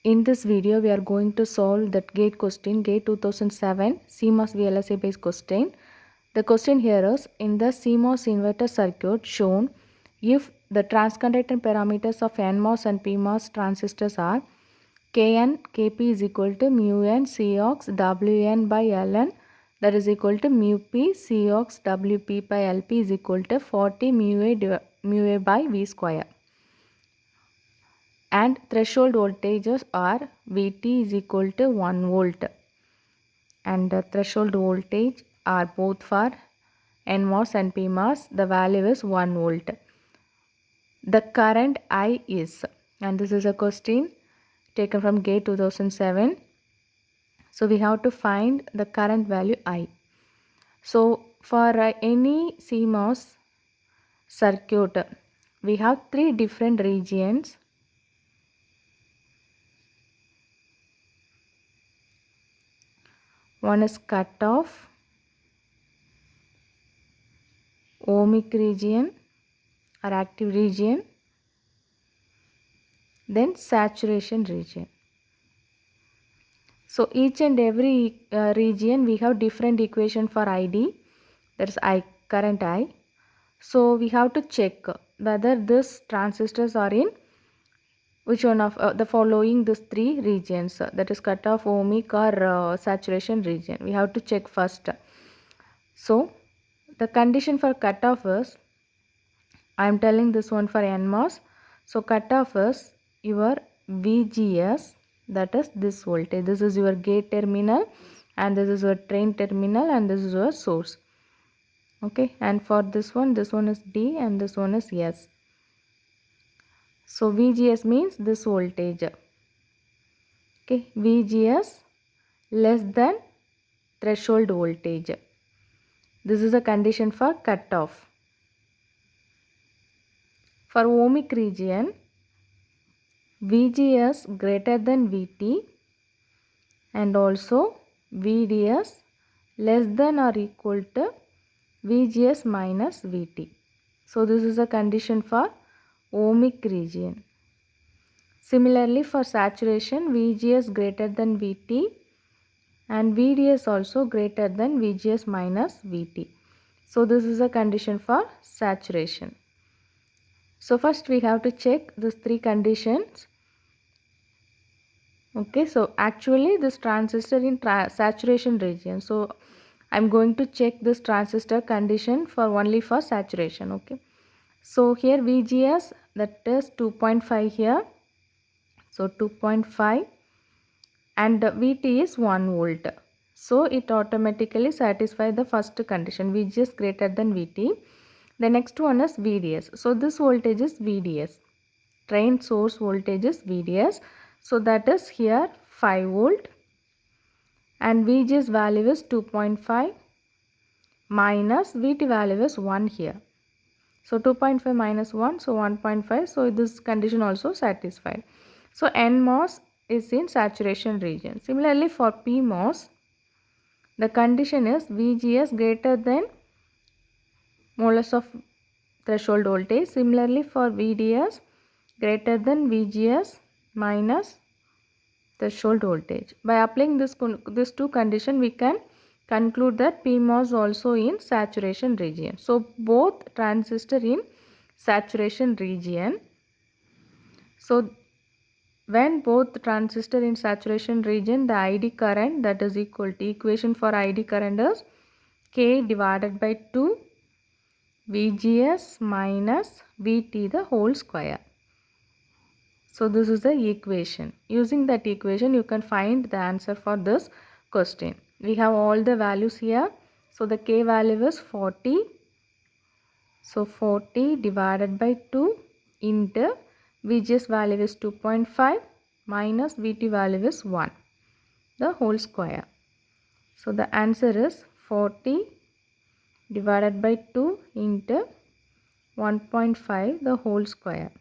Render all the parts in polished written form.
In this video, we are going to solve that GATE question, GATE 2007 CMOS VLSI based question. The question here is, in the CMOS inverter circuit shown, if the transconductance parameters of NMOS and PMOS transistors are Kn, Kp is equal to mu n Cox Wn by Ln, that is equal to mu p Cox Wp by Lp is equal to 40 mu a by V square. And threshold voltages are Vt is equal to 1 volt, and the threshold voltage are both for NMOS and PMOS, the value is 1 volt. The current I is, and this is a question taken from GATE 2007. So we have to find the current value I. So for any CMOS circuit, we have three different regions. One is cutoff, ohmic region or active region, then saturation region. So each and every region we have different equation for ID, that is I, current I. So we have to check whether these transistors are in which one of the following these three regions, that is cutoff, ohmic or saturation region. We have to check first. So the condition for cutoff is, I am telling this one for NMOS. So cutoff is your VGS, that is this voltage. This is your gate terminal and this is your drain terminal and this is your source. Okay, and for this one is D and this one is S. So VGS means this voltage. Okay, VGS less than threshold voltage. This is a condition for cutoff. For ohmic region, VGS greater than VT and also VDS less than or equal to VGS minus VT. So this is a condition for ohmic region. Similarly, for saturation, VGS greater than VT and VDS also greater than VGS minus VT. So this is a condition for saturation. So first we have to check these three conditions. Okay, so actually this transistor in saturation region. So I'm going to check this transistor condition for only for saturation. Okay, so here VGS, that is 2.5 here. So 2.5 and VT is 1 volt. So it automatically satisfies the first condition, VGS greater than VT. The next one is VDS. So this voltage is VDS. Drain source voltage is VDS. So that is here 5 volt and VGS value is 2.5 minus VT value is 1 here. So 2.5 minus 1, so 1.5. So this condition also satisfied. So NMOS is in saturation region. Similarly for PMOS, the condition is VGS greater than molars of threshold voltage. Similarly for VDS greater than VGS minus threshold voltage. By applying this two condition, we can conclude that PMOS also in saturation region. So both transistor in saturation region. So when both transistor in saturation region, the ID current, that is equal to, equation for ID current is K divided by 2 VGS minus VT the whole square. So this is the equation. Using that equation, you can find the answer for this question. We have all the values here. So the K value is 40. So 40 divided by 2 into VGS value is 2.5 minus VT value is 1, the whole square. So the answer is 40 divided by 2 into 1.5 the whole square.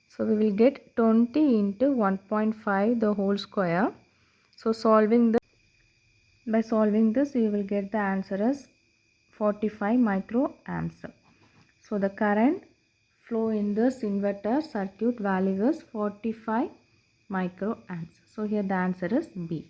So we will get 20 into 1.5 the whole square. So by solving this, you will get the answer as 45 microamps. So the current flow in this inverter circuit value is 45 microamps. So here the answer is B.